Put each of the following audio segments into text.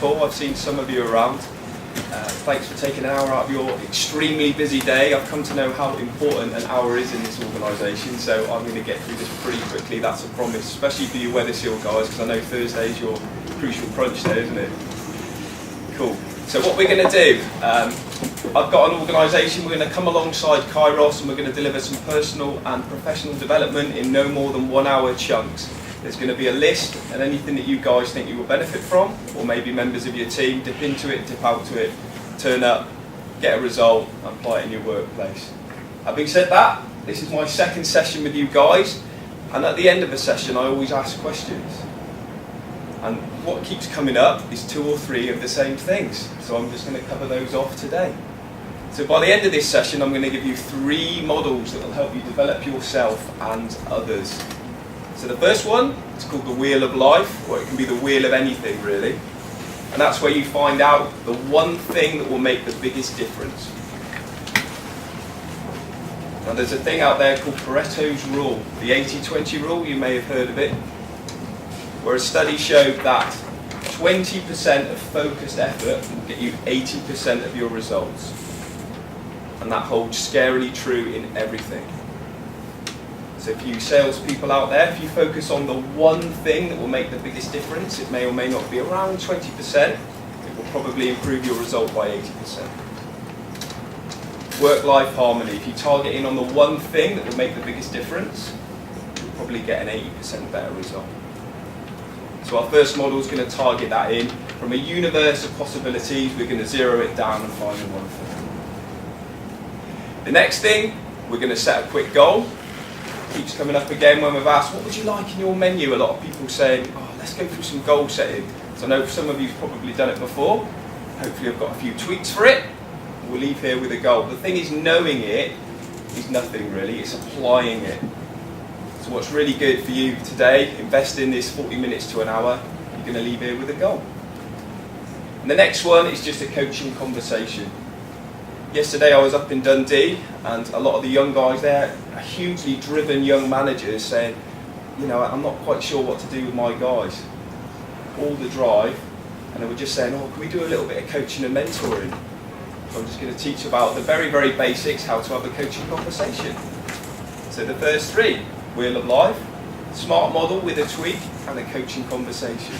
cool. I've seen some of you around. Thanks for taking an hour out of your extremely busy day. I've come to know how important an hour is in this organisation, so I'm going to get through this pretty quickly, that's a promise, especially for you Weatherseal guys, because I know Thursday is your crucial crunch day, isn't it? Cool. So what we're going to do, I've got an organisation, we're going to come alongside Kairos and we're going to deliver some personal and professional development in no more than 1 hour chunks. There's going to be a list, and anything that you guys think you will benefit from, or maybe members of your team, dip into it, dip out to it, turn up, get a result, and apply it in your workplace. Having said that, this is my second session with you guys, and at the end of a session I always ask questions. And what keeps coming up is 2 or 3 of the same things, so I'm just going to cover those off today. So by the end of this session I'm going to give you 3 models that will help you develop yourself and others. So the first one is called the Wheel of Life, or it can be the wheel of anything really. And that's where you find out the one thing that will make the biggest difference. Now there's a thing out there called Pareto's rule, the 80-20 rule, you may have heard of it, where a study showed that 20% of focused effort will get you 80% of your results. And that holds scarily true in everything. So if you salespeople out there, if you focus on the one thing that will make the biggest difference, it may or may not be around 20%, it will probably improve your result by 80%. Work-life harmony, if you target in on the one thing that will make the biggest difference, you'll probably get an 80% better result. So our first model is going to target that in. From a universe of possibilities, we're going to zero it down and find the one thing. The next thing, we're going to set a quick goal. Keeps coming up again when we've asked, what would you like in your menu? A lot of people saying, oh, let's go through some goal setting. So I know some of you have probably done it before. Hopefully I've got a few tweaks for it. We'll leave here with a goal. The thing is, knowing it is nothing really, it's applying it. So what's really good for you today, invest in this 40 minutes to an hour, you're going to leave here with a goal. And the next one is just a coaching conversation. Yesterday I was up in Dundee, and a lot of the young guys there are hugely driven young managers saying, you know, I'm not quite sure what to do with my guys. All the drive, and they were just saying, oh, can we do a little bit of coaching and mentoring? So I'm just going to teach about the very, very basics, how to have a coaching conversation. So the first 3, Wheel of Life, smart model with a tweak, and a coaching conversation.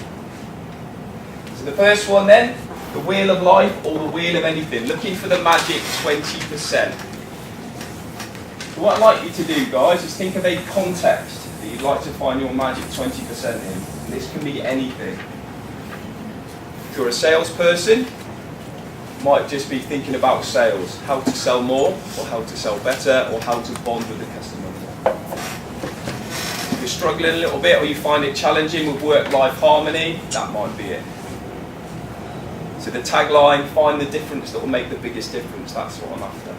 So the first one then, the Wheel of Life or the Wheel of anything, looking for the magic 20%. What I'd like you to do, guys, is think of a context that you'd like to find your magic 20% in. This can be anything. If you're a salesperson, you might just be thinking about sales, how to sell more, or how to sell better, or how to bond with the customer more. If you're struggling a little bit, or you find it challenging with work-life harmony, that might be it. So the tagline, find the difference that will make the biggest difference, that's what I'm after.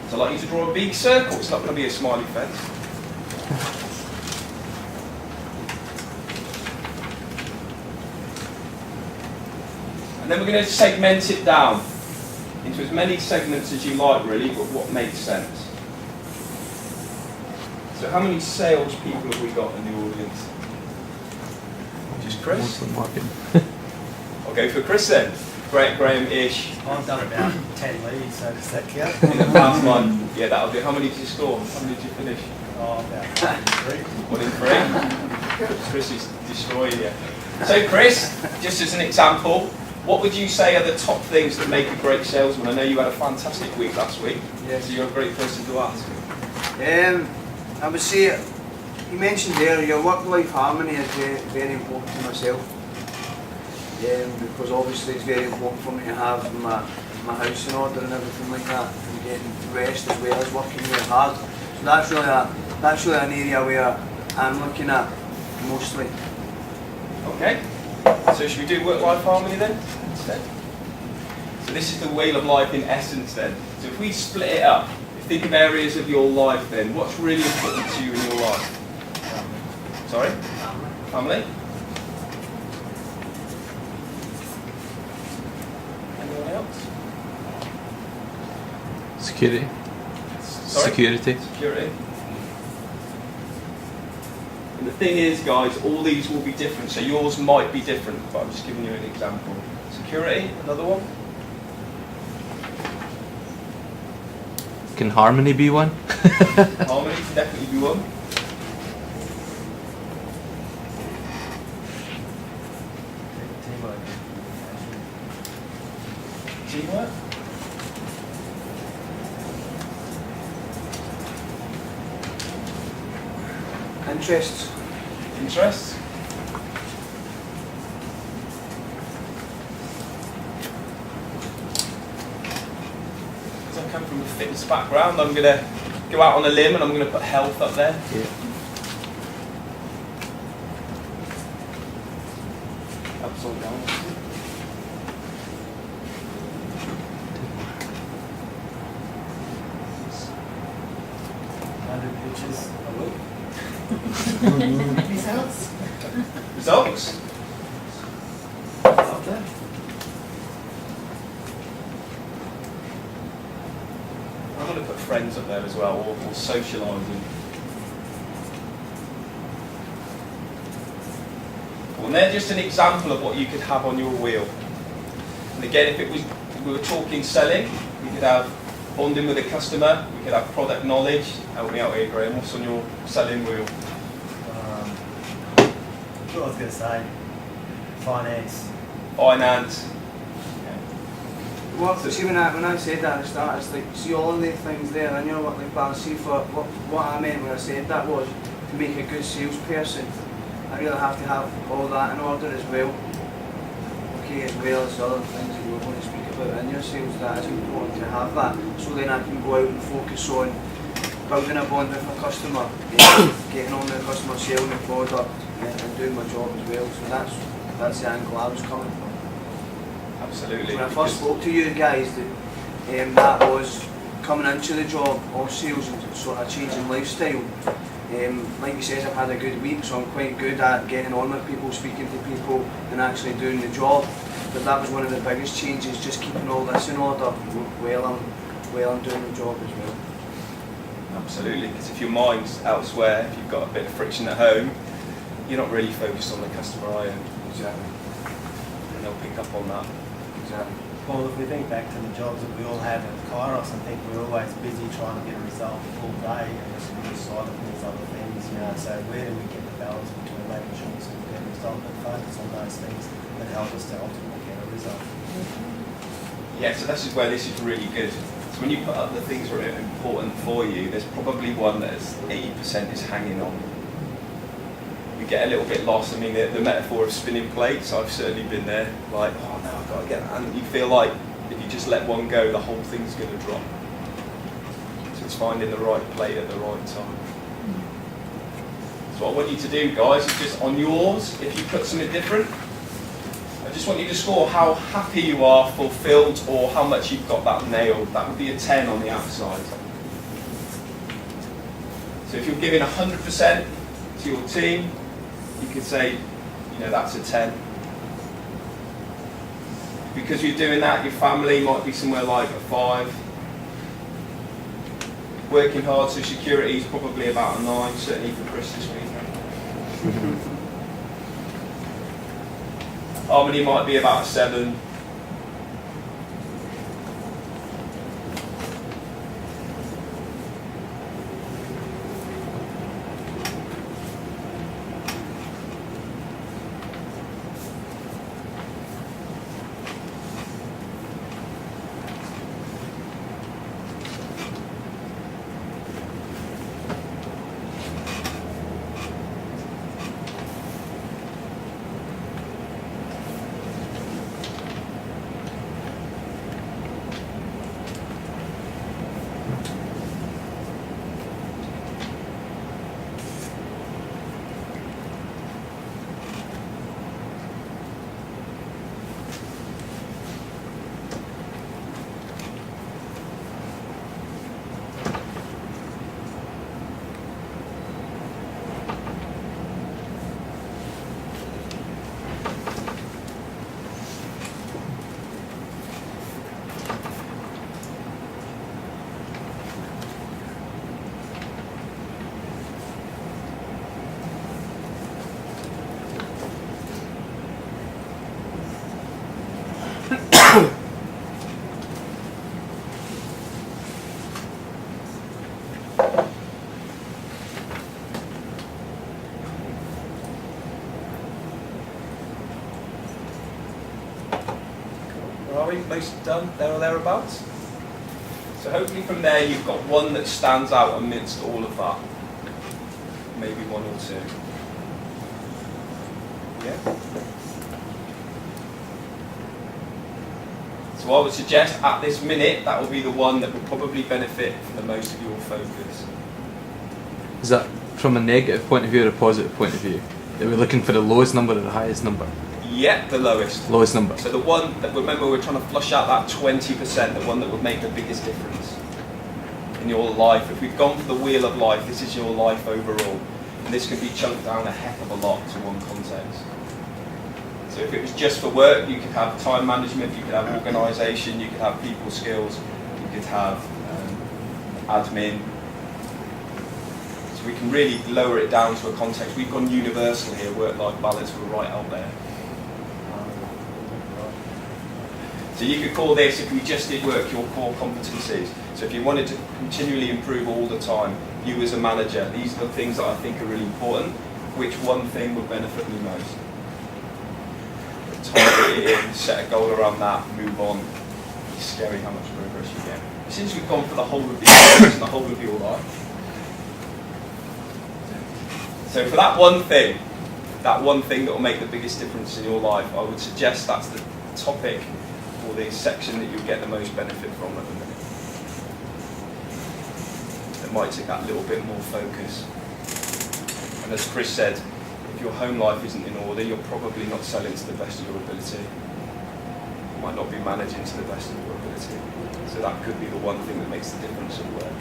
So I'd like you to draw a big circle, it's not going to be a smiley face. And then we're going to segment it down into as many segments as you like really, but what makes sense. So how many sales people have we got in the audience? Just Chris? I'll go for Chris then. Great, Graham-ish. I've done about 10 leads, so does that count? In the past month, yeah, that'll do. How many did you score? How many did you finish? Oh, about 3. 1 in 3? Chris is destroying you. So Chris, just as an example, what would you say are the top things that make a great salesman? I know you had a fantastic week last week, so you're a great person to ask. I would say, you mentioned there, your work-life harmony is very, very important to myself. Because obviously it's very important for me to have my house in order and everything like that, and getting rest as well as working really hard. So that's really an area where I'm looking at mostly. Okay, so should we do work-life harmony then instead? So this is the Wheel of Life in essence then. So if we split it up, think of areas of your life then, what's really important to you in your life? Sorry? Family? Anyone else? Security. Sorry? Security. Security. And the thing is, guys, all these will be different. So yours might be different, but I'm just giving you an example. Security, another one. Can harmony be one? Harmony can definitely be one. Teamwork. Teamwork. Interests. Interests. Because I come from a fitness background, I'm going to go out on a limb and I'm going to put health up there. Yeah. Upside down. Pitches a week. Results? Results. Love that. I'm going to put friends up there as well, or socialising. And they're just an example of what you could have on your wheel. And again, if we were talking selling, we could have bonding with a customer, we could have product knowledge. Help me out here, Graham. What's on your selling wheel? What I was going to say, finance. Finance. Well, see, when I said that at the start, it's like, see all of the things there in your work-life balance. See, for what I meant when I said that was to make a good salesperson, I really have to have all that in order as well. Okay, as well as other things that you were going to speak about in your sales, that is important to have that, so then I can go out and focus on building a bond with a customer, getting on with the customer, selling the product, and doing my job as well. So that's the angle I was coming from. Absolutely. When I first spoke to you guys, that was coming into the job of sales and sort of changing lifestyle. Like you said, I've had a good week, so I'm quite good at getting on with people, speaking to people, and actually doing the job. But that was one of the biggest changes, just keeping all this in order while I'm doing the job as well. Absolutely, because if your mind's elsewhere, if you've got a bit of friction at home, you're not really focused on the customer, are you? Exactly. And they'll pick up on that. Exactly. Well, if we think back to the jobs that we all have at Kairos, I think we're always busy trying to get a result all day and just lose sight of these other things, you know. So where do we get the balance between making sure we still get a result and focus on those things that help us to ultimately get a result? Yeah, so this is where this is really good. So when you put up the things that are important for you, there's probably one that is 80% is hanging on. You get a little bit lost. I mean, the metaphor of spinning plates, I've certainly been there. Like, oh no, I've got to get that. And you feel like if you just let one go, the whole thing's going to drop. So it's finding the right plate at the right time. So what I want you to do, guys, is just on yours, if you put something different, I just want you to score how happy you are, fulfilled, or how much you've got that nailed. That would be a 10 on the outside. So if you're giving 100% to your team, you could say, you know, that's a 10. Because you're doing that, your family might be somewhere like a 5. Working hard, so security is probably about a 9, certainly for Chris this week. Harmony might be about a 7. Where are we? Most done, there or thereabouts? So hopefully from there you've got one that stands out amidst all of that. Maybe one or two. Yeah? So I would suggest at this minute that will be the one that will probably benefit from the most of your focus. Is that from a negative point of view or a positive point of view? Are we looking for the lowest number or the highest number? Yeah, the lowest. Lowest number. So the one that, remember, we're trying to flush out that 20%, the one that would make the biggest difference in your life. If we've gone for the wheel of life, this is your life overall. And this can be chunked down a heck of a lot to one context. So if it was just for work, you could have time management, you could have organisation, you could have people skills, you could have admin. So we can really lower it down to a context. We've gone universal here, work-life balance, we're right out there. So you could call this, if we just did work, your core competencies. So if you wanted to continually improve all the time, you as a manager, these are the things that I think are really important. Which one thing would benefit me most? Target it in, set a goal around that, move on. It's scary how much progress you get. Since we've gone for the whole of the years and the whole of your life. So for that one thing that will make the biggest difference in your life, I would suggest that's the topic or the section that you'll get the most benefit from at the minute. It might take that little bit more focus. And as Chris said, if your home life isn't in order, you're probably not selling to the best of your ability. You might not be managing to the best of your ability. So that could be the one thing that makes the difference at work.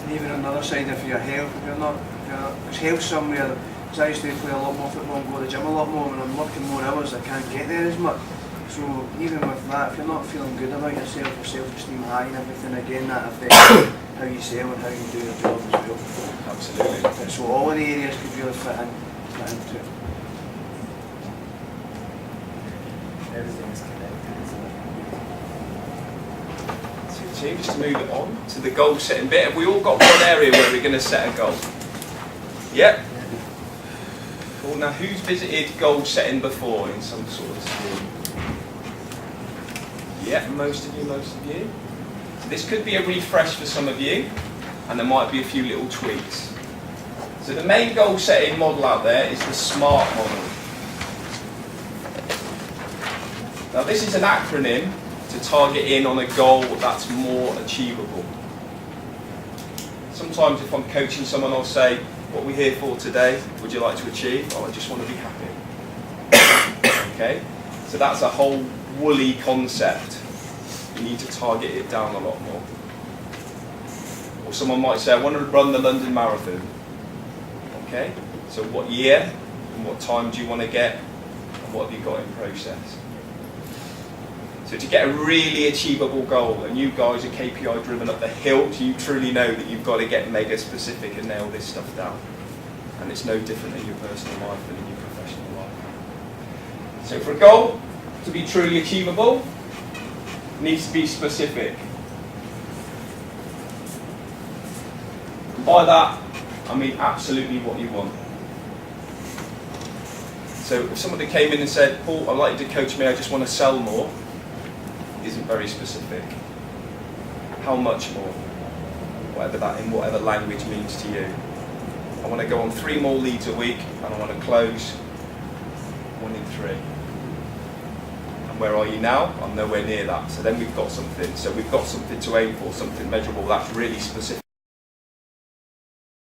And even on the other side, if your health, because health somewhere, because I used to play a lot more football and go to the gym a lot more, when I'm working more hours I can't get there as much. So even with that, if you're not feeling good about yourself, your self-esteem high and everything, again that affects how you sell and how you do your job as well. Absolutely. So all of the areas could really fit into it. Everything is connected, isn't it? So team, just to move it on to the goal setting bit. Have we all got one area where we're going to set a goal? Yep. Cool. Now who's visited goal setting before in some sort of school? Yeah, most of you. So this could be a refresh for some of you, and there might be a few little tweaks. So the main goal setting model out there is the SMART model. Now this is an acronym to target in on a goal that's more achievable. Sometimes if I'm coaching someone, I'll say, what are we here for today? Would you like to achieve? Oh, I just want to be happy. Okay? So that's a whole woolly concept. You need to target it down a lot more. Or someone might say, I want to run the London Marathon. Okay? So what year and what time do you want to get? And what have you got in process? So to get a really achievable goal, and you guys are KPI driven up the hill, so you truly know that you've got to get mega specific and nail this stuff down. And it's no different in your personal life than in your professional life. So for a goal to be truly achievable, it needs to be specific. And by that, I mean absolutely what you want. So if somebody came in and said, Paul, I'd like you to coach me, I just want to sell more, isn't very specific. How much more? Whatever that in whatever language means to you. I want to go on 3 more leads a week and I want to close 1 in 3. And where are you now? I'm nowhere near that. So then we've got something. So we've got something to aim for, something measurable that's really specific.